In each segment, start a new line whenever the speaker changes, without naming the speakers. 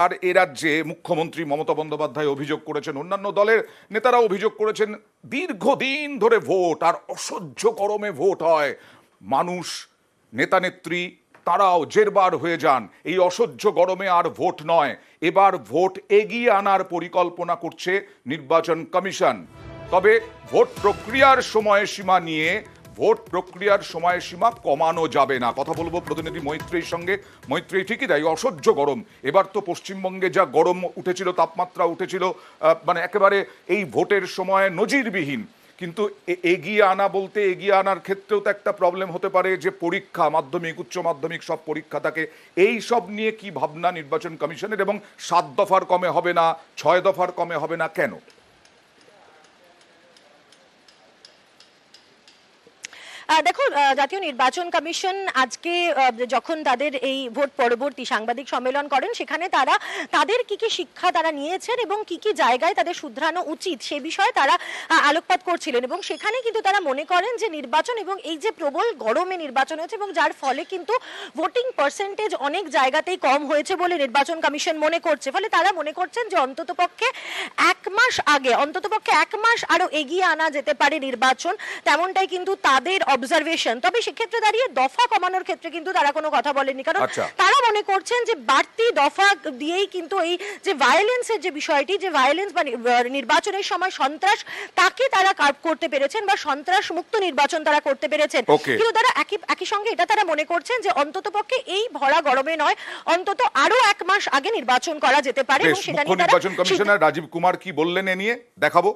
আর এ রাজ্যে মুখ্যমন্ত্রী মমতা বন্দ্যোপাধ্যায় অভিযোগ করেছেন, অন্যান্য দলের নেতারা অভিযোগ করেছেন, দীর্ঘদিন ধরে ভোট আর অসহ্য গরমে ভোট হয়। মানুষ, নেতা নেত্রী তারাও জেরবার হয়ে যান। এই অসহ্য গরমে আর ভোট নয়, এবার ভোট এগিয়ে আনার পরিকল্পনা করছে নির্বাচন কমিশন। তবে ভোট প্রক্রিয়ার সময়সীমা নিয়ে, ভোট প্রক্রিয়ার সময়সীমা কমানো যাবে না। কথা বলবো প্রতিনিধি মৈত্রীর সঙ্গে। মৈত্রী, ঠিকই তাই, অসহ্য গরম। এবার তো পশ্চিমবঙ্গে যা গরম উঠেছিল, তাপমাত্রা উঠেছিল, মানে একেবারে এই ভোটের সময় নজিরবিহীন। কিন্তু এগিয়ে আনা বলতে, এগিয়ে আনার ক্ষেত্রেও তো একটা প্রবলেম হতে পারে যে পরীক্ষা, মাধ্যমিক, উচ্চ মাধ্যমিক সব পরীক্ষা থাকে। এই সব নিয়ে কি ভাবনা নির্বাচন কমিশনের? এবং 7 দফার কমে হবে না, 6 দফার কমে হবে না, কেন?
দেখো, জাতীয় নির্বাচন কমিশন আজকে যখন তাদের এই ভোট পরবর্তী সাংবাদিক সম্মেলন করেন, সেখানে তারা তাদের কি কি শিক্ষা তারা নিয়েছেন এবং কি কি জায়গায় তাদের শুধরানো উচিত সে বিষয়ে তারা আলোকপাত করছিলেন। এবং সেখানে কিন্তু তারা মনে করেন যে নির্বাচন এবং এই যে প্রবল গরমে নির্বাচন হয়েছে এবং যার ফলে কিন্তু ভোটিং পার্সেন্টেজ অনেক জায়গাতেই কম হয়েছে বলে নির্বাচন কমিশন মনে করছে। ফলে তারা মনে করছেন যে অন্ততপক্ষে 1 মাস আগে, অন্ততপক্ষে 1 মাস আরো এগিয়ে আনা যেতে পারে নির্বাচন, তেমনটাই কিন্তু তাদের অবজারভেশন। তবে সেক্ষেত্রে দাঁড়িয়ে দফা কমানোর ক্ষেত্রে কিন্তু তারা কোনো কথা বলেনি, কারণ তারা মনে করছেন যে বাড়তি দফা দিয়েই কিন্তু এই যে ভায়োলেন্সের যে বিষয়টি, যে ভায়োলেন্স বা নির্বাচনের সময় সন্ত্রাস, তাকে তারা কার্ভ করতে পেরেছেন বা সন্ত্রাস মুক্ত নির্বাচন তারা করতে পেরেছেন। কিন্তু তারা একই সঙ্গে এটা তারা মনে করছেন যে অন্ততপক্ষে এই ভরা গরমে নয়, অন্তত আরো 1 মাস আগে নির্বাচন করা যেতে পারে। এবং সেটা নিয়ে
নির্বাচন কমিশনার রাজীব কুমার কি বললেন এ নিয়ে দেখাবো।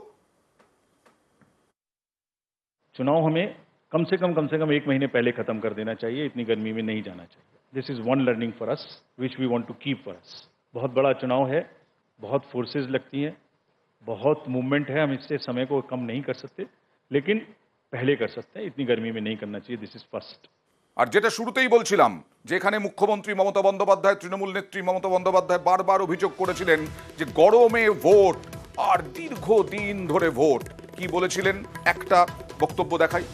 चुनाव हमें कम से कम 1 महीने पहले खत्म कर देना चाहिए, इतनी गर्मी में नहीं जाना चाहिए। This is one learning for us which we want to keep for us. बहुत बड़ा चुनाव है, बहुत फोर्सेस लगती हैं, बहुत मूवमेंट है, हम इससे समय को कम नहीं कर सकते, लेकिन पहले कर सकते हैं, इतनी गर्मी में नहीं करना चाहिए। This is first.
আর যেটা শুরুতেই বলছিলাম, যেখানে মুখ্যমন্ত্রী মমতা বন্দ্যোপাধ্যায়, তৃণমূল নেত্রী মমতা বন্দ্যোপাধ্যায় বারবার অভিযোগ করেছিলেন যে গরমে ভোট আর দীর্ঘদিন ধরে ভোট, কি বলেছিলেন একটা বক্তব্য দেখাই।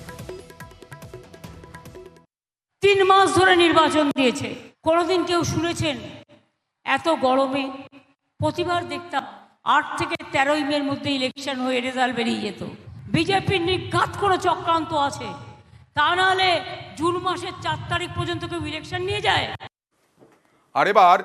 3 মাস ধরে নির্বাচন দিয়েছে, কোনোদিন কেউ শুনেছেন এত গরমে? প্রতিবার দেখতাম 8 থেকে 13 মের মধ্যে ইলেকশন হয়ে রেজাল্ট বেরিয়ে যেত। বিজেপির নিঘাত কোনো চক্রান্ত আছে, তা নাহলে জুন মাসের 4 তারিখ পর্যন্ত কেউ ইলেকশন নিয়ে যায়।
আর এবার